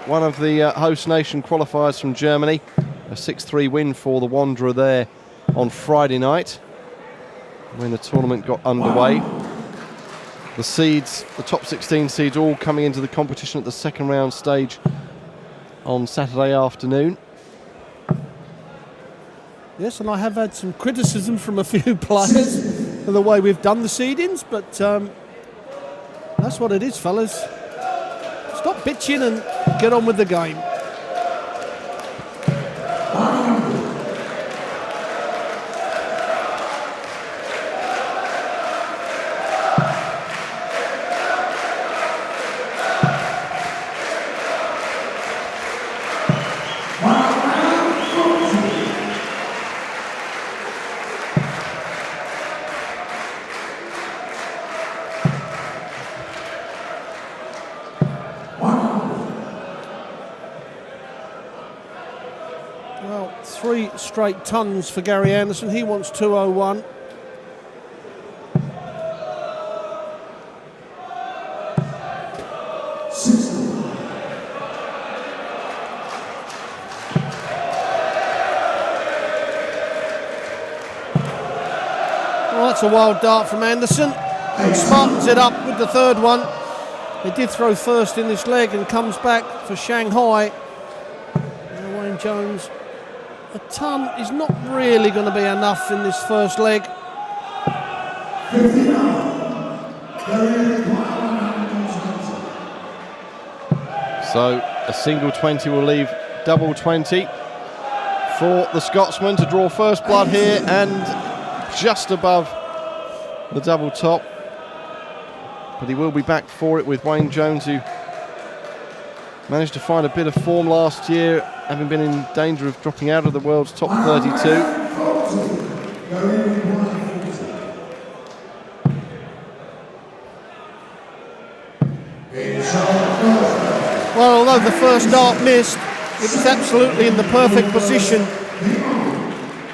one of the host nation qualifiers from Germany. A 6-3 win for the Wanderer there on Friday night when the tournament got underway. The seeds, the top 16 seeds, all coming into the competition at the second round stage on Saturday afternoon. Yes, and I have had some criticism from a few players for the way we've done the seedings, but that's what it is, fellas. Stop bitching and get on with the game. Well, 3 straight tons for Gary Anderson. He wants 201. Well, that's a wild dart from Anderson. And smartens it up with the third one. He did throw first in this leg and comes back for Shanghai. Now Wayne Jones. A ton is not really going to be enough in this first leg. So a single 20 will leave double 20 for the Scotsman to draw first blood here, and just above the double top. But he will be back for it with Wayne Jones, who managed to find a bit of form last year, having been in danger of dropping out of the world's top 32. Well, although the first dart missed, it was absolutely in the perfect position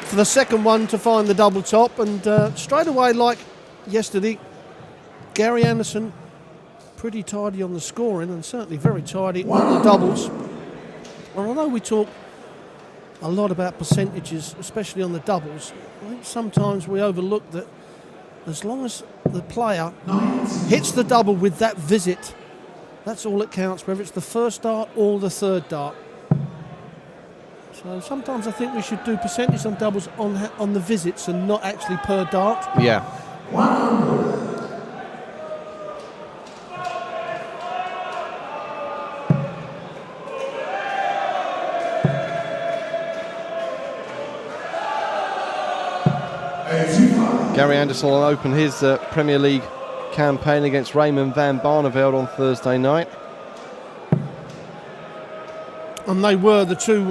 for the second one to find the double top. And straight away, like yesterday, Gary Anderson pretty tidy on the scoring and certainly very tidy on the doubles. Well, although we talk a lot about percentages, especially on the doubles, I think sometimes we overlook that as long as the player hits the double with that visit, that's all that counts, whether it's the first dart or the third dart. So sometimes I think we should do percentage on doubles on the visits and not actually per dart. Yeah. Gary Anderson will open his Premier League campaign against Raymond van Barneveld on Thursday night. And they were the two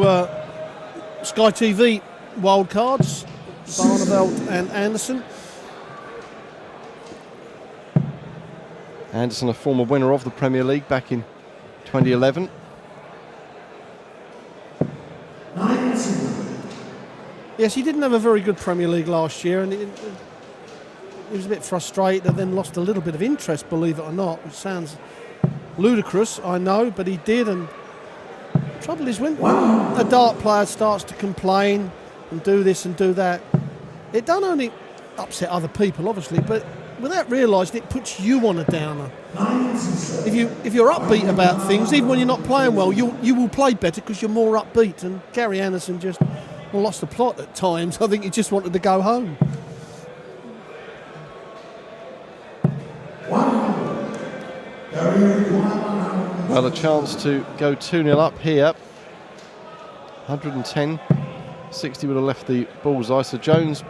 Sky TV wildcards, Barneveld and Anderson. Anderson, a former winner of the Premier League back in 2011. Yes, he didn't have a very good Premier League last year, and he was a bit frustrated and then lost a little bit of interest, believe it or not, which sounds ludicrous, I know, but he did. And the trouble is, when a dart player starts to complain and do this and do that, it don't only upset other people, obviously, but without realising it puts you on a downer. If you're upbeat about things, even when you're not playing well, you will play better because you're more upbeat. And Gary Anderson just lost the plot at times. I think he just wanted to go home. Well, a chance to go 2-0 up here. 110. 60 would have left the bullseye. So Jones,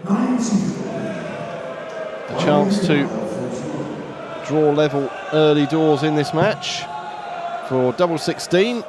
a chance to draw level early doors in this match for double 16.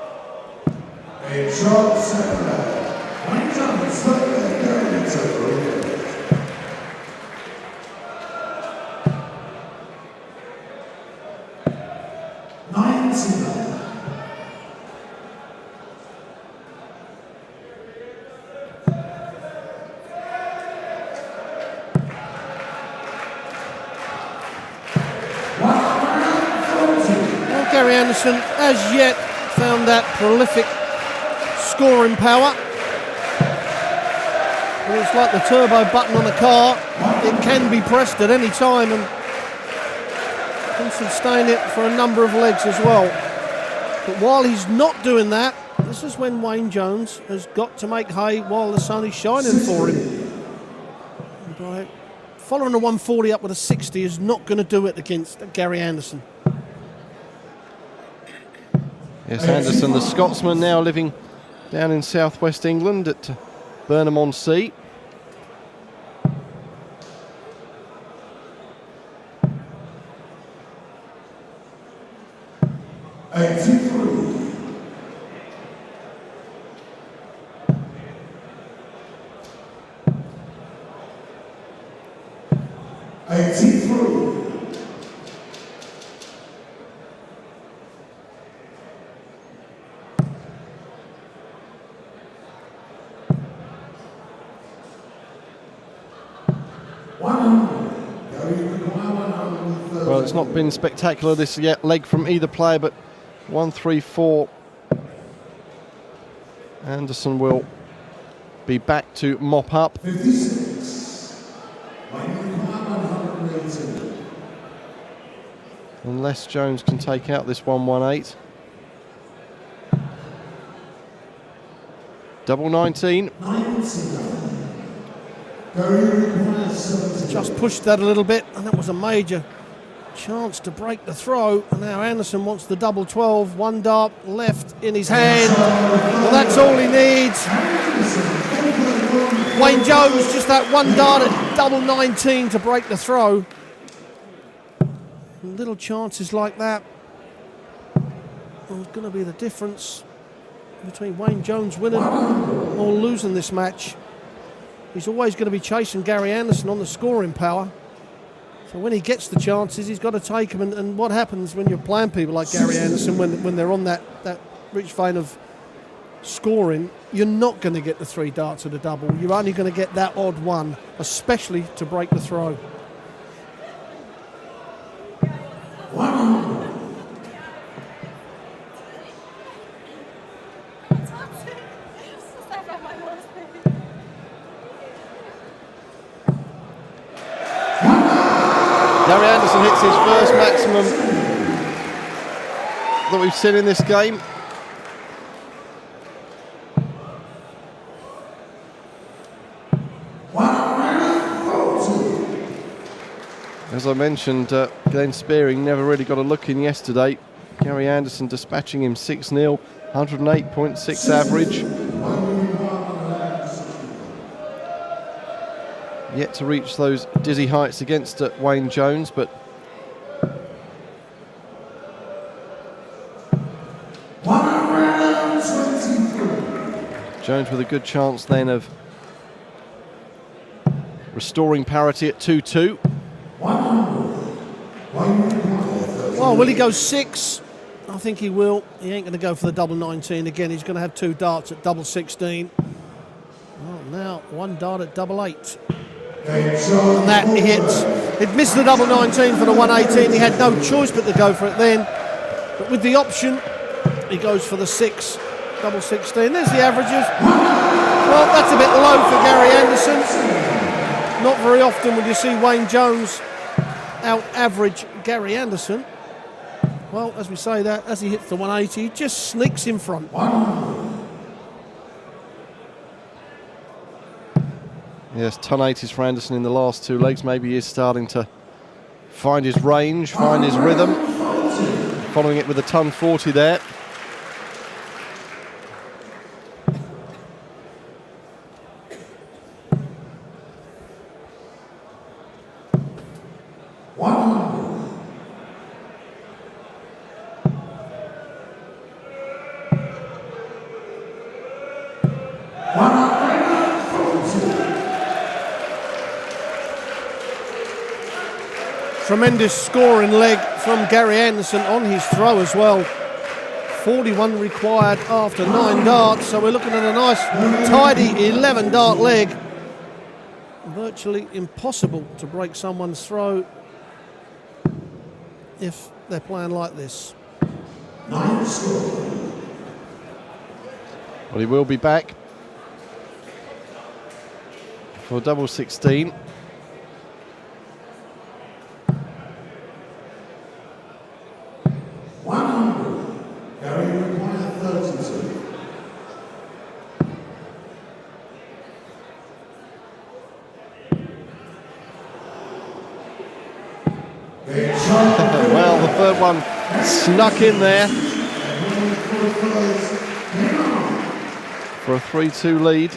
Anderson as yet found that prolific scoring power. But it's like the turbo button on a car. It can be pressed at any time and can sustain it for a number of legs as well. But while he's not doing that, this is when Wayne Jones has got to make hay while the sun is shining for him. And by following a 140 up with a 60 is not going to do it against Gary Anderson. Yes, Anderson, the Scotsman, now living down in southwest England at Burnham-on-Sea. Well, it's not been spectacular this yet, leg from either player, but 1-3-4. Anderson will be back to mop up. 56. Unless Jones can take out this 1-1-8. Double 19. Just pushed that a little bit, and that was a major chance to break the throw. And now Anderson wants the double 12, one dart left in his hand. Well, that's all he needs. Wayne Jones, just that one dart at double 19 to break the throw. Little chances like that was going to be the difference between Wayne Jones winning or losing this match. He's always going to be chasing Gary Anderson on the scoring power. So when he gets the chances, he's got to take them. And what happens when you're playing people like Gary Anderson, when they're on that rich vein of scoring, you're not going to get the three darts at a double. You're only going to get that odd one, especially to break the throw. Gary Anderson hits his first maximum that we've seen in this game. As I mentioned, Glenn Spearing never really got a look in yesterday. Gary Anderson dispatching him 6-0, 108.6 average. Yet to reach those dizzy heights against Wayne Jones, but Jones with a good chance then of restoring parity at 2-2. Well, will he go 6? I think he will. He ain't going to go for the double 19 again. He's going to have two darts at double 16. Well, now one dart at double 8. And that hits. It missed the double 19 for the 118. He had no choice but to go for it then. But with the option, he goes for the 6, double 16. There's the averages. Well, that's a bit low for Gary Anderson. Not very often would you see Wayne Jones out-average Gary Anderson. Well, as we say that, as he hits the 180, he just sneaks in front. Yes, ton 80s for Anderson in the last two legs. Maybe he is starting to find his range, find his rhythm. Following it with a ton 40 there. Tremendous scoring leg from Gary Anderson on his throw as well. 41 required after 9 darts, so we're looking at a nice tidy 11 dart leg. Virtually impossible to break someone's throw if they're playing like this. Well, he will be back for double 16. Well, the third one snuck in there for a 3-2 lead.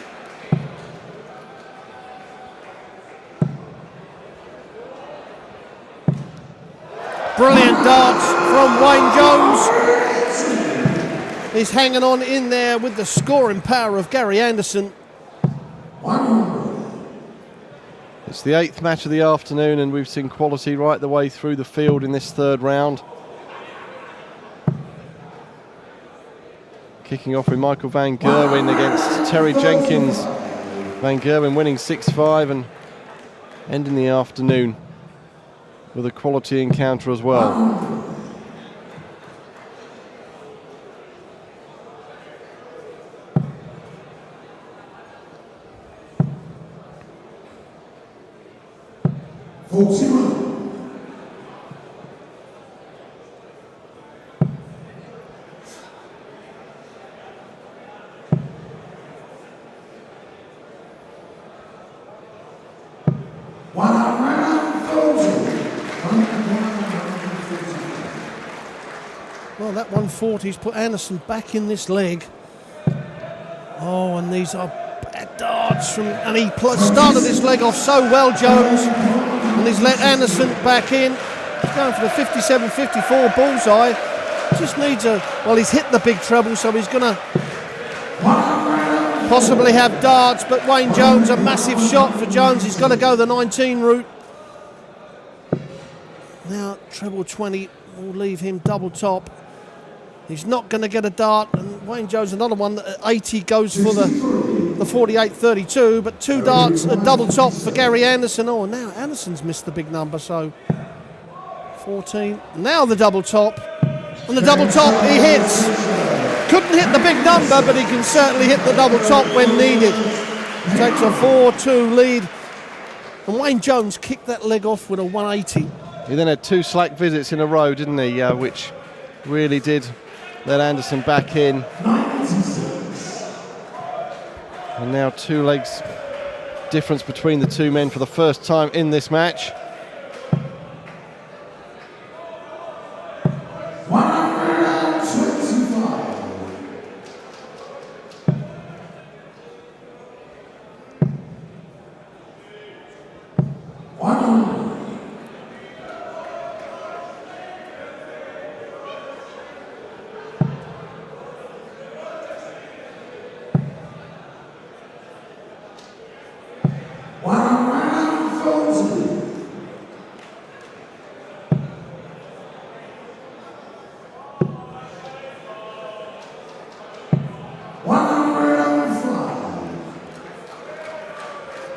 Brilliant darts from Wayne Jones. He's hanging on in there with the scoring power of Gary Anderson. It's the 8th match of the afternoon, and we've seen quality right the way through the field in this third round. Kicking off with Michael Van Gerwen against Terry Jenkins. Van Gerwen winning 6-5 and ending the afternoon with a quality encounter as well. Well, that 140's put Anderson back in this leg. Oh, and these are bad darts from, and he started this leg off so well, Jones, and he's let Anderson back in. He's going for the 57-54 bullseye. Just needs a, well, he's hit the big treble, so he's going to possibly have darts, but Wayne Jones, a massive shot for Jones. He's got to go the 19 route. Now, treble 20 will leave him double top. He's not going to get a dart, and Wayne Jones, another one that at 80 goes for the 48-32, but 2 darts, a double top for Gary Anderson. Oh, now Anderson's missed the big number, so 14. Now the double top, and the double top he hits. Couldn't hit the big number, but he can certainly hit the double top when needed. Takes a 4-2 lead, and Wayne Jones kicked that leg off with a 180. He then had 2 slack visits in a row, didn't he, which really did let Anderson back in. And now 2 legs difference between the 2 men for the first time in this match.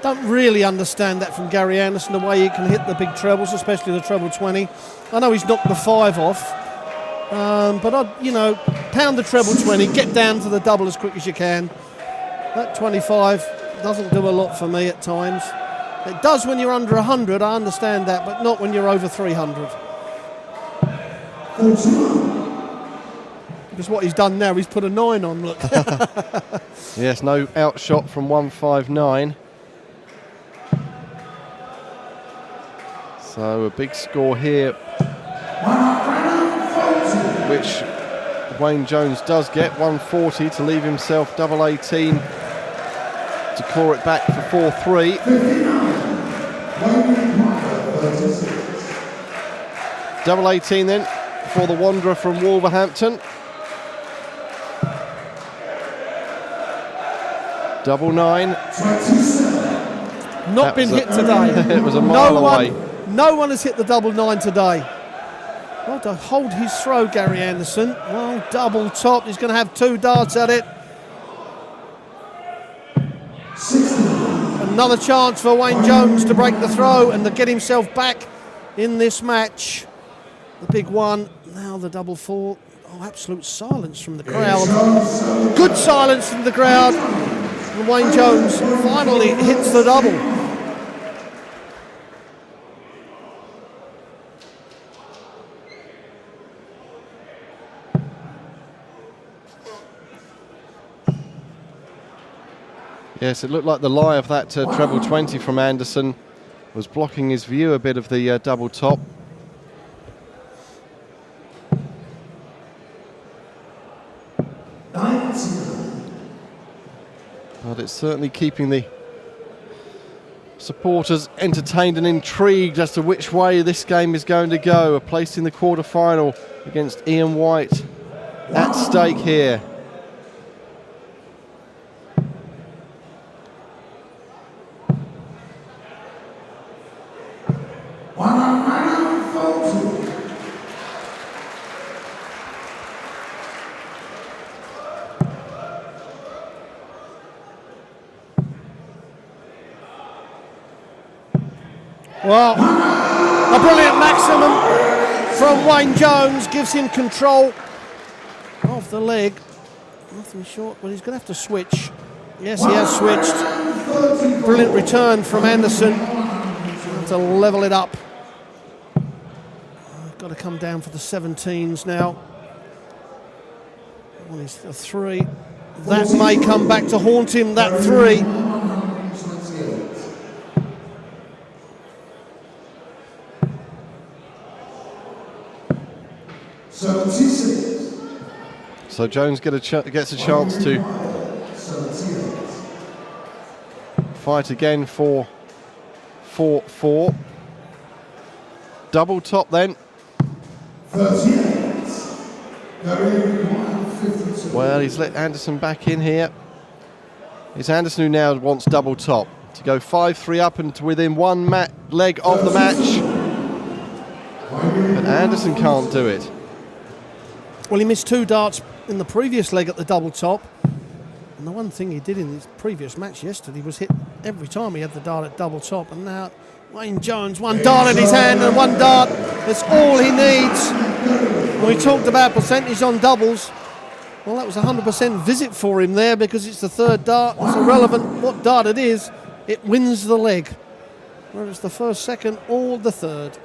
Don't really understand that from Gary Anderson, the way he can hit the big trebles, especially the treble 20. I know he's knocked the 5 off, but pound the treble 20, get down to the double as quick as you can. That 25 doesn't do a lot for me at times. It does when you're under 100, I understand that, but not when you're over 300. Because what he's done now, he's put a 9 on, look. Yes, no outshot from 159. So a big score here, which Wayne Jones does get, 140 to leave himself double 18 to claw it back for 4-3. Double 18 then for the Wanderer from Wolverhampton. Double 9. Not been hit today. It was a mile away. No one has hit the double 9 today. Well, to hold his throw, Gary Anderson. Well, double top. He's going to have 2 darts at it. Another chance for Wayne Jones to break the throw and to get himself back in this match. The big one. Now the double 4. Oh, absolute silence from the crowd. Good silence from the crowd. And Wayne Jones finally hits the double. Yes, it looked like the lie of that treble 20 from Anderson was blocking his view a bit of the double top. But it's certainly keeping the supporters entertained and intrigued as to which way this game is going to go. A place in the quarter-final against Ian White at stake here. Well, a brilliant maximum from Wayne Jones gives him control of the leg. Nothing short, but he's going to have to switch. Yes, he has switched. Brilliant return from Anderson to level it up. Got to come down for the 17s now. Well, he's a 3. That may come back to haunt him, that 3. So Jones gets a chance to fight again for 4-4. Double top then. Well, he's let Anderson back in here. It's Anderson who now wants double top to go 5-3 up and to within one leg of the match. But Anderson can't do it. Well, he missed 2 darts in the previous leg at the double top. And the one thing he did in his previous match yesterday was hit every time he had the dart at double top. And now Wayne Jones, 1 dart in his hand and 1 dart. That's all he needs. When we talked about percentage on doubles, well, that was 100% visit for him there because it's the 3rd dart. It's irrelevant what dart it is. It wins the leg. Whether it's the 1st, 2nd or the 3rd.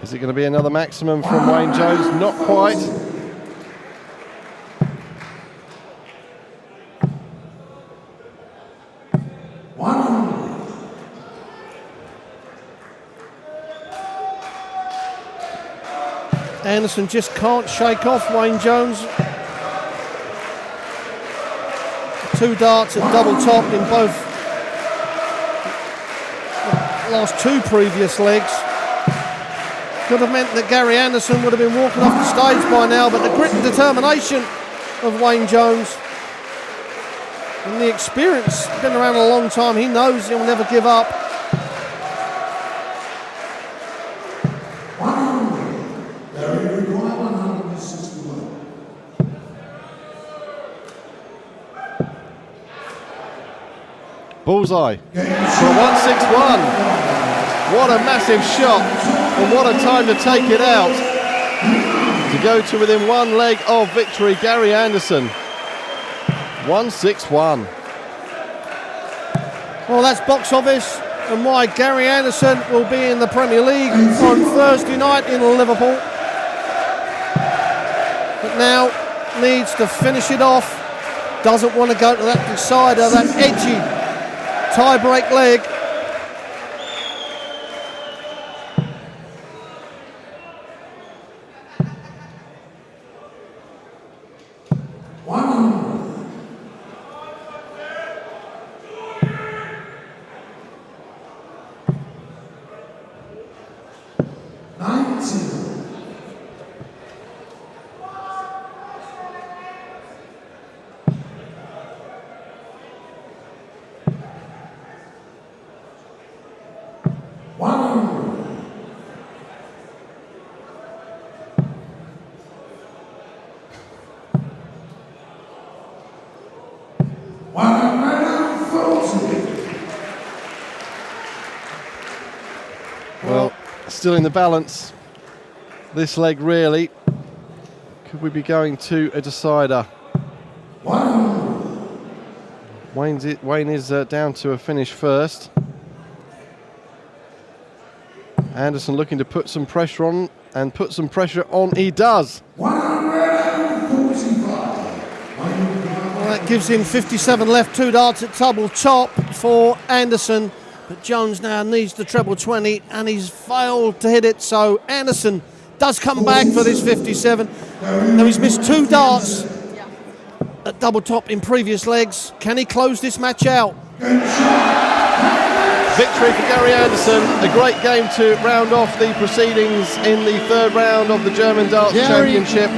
Is it going to be another maximum from Wayne Jones? Not quite. Anderson just can't shake off Wayne Jones. 2 darts at double top in both the last 2 previous legs. Could have meant that Gary Anderson would have been walking off the stage by now, but the grit and determination of Wayne Jones and the experience, been around a long time, he knows he'll never give up. Bullseye for a 161. What a massive shot, and what a time to take it out. To go to within 1 leg of victory, Gary Anderson. 161. Well, that's box office and why Gary Anderson will be in the Premier League on Thursday night in Liverpool. But now needs to finish it off. Doesn't want to go to that decider, that edgy tie-break leg. still in the balance. This leg, really. Could we be going to a decider? Wayne is down to a finish first. Anderson looking to put some pressure on, and put some pressure on he does. Well, that gives him 57 left, 2 darts at double top for Anderson. But Jones now needs the treble 20 and he's failed to hit it. So Anderson does come back for this 57. Now he's missed 2 darts at double top in previous legs. Can he close this match out? Victory for Gary Anderson. A great game to round off the proceedings in the 3rd round of the German Darts Championship.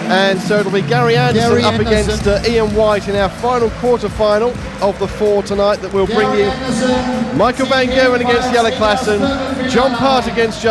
And so it'll be Gary Anderson up against Ian White in our final quarter-final of the 4 tonight that we'll bring you. Michael Van Gerwen against Jelle Klassen, John Part against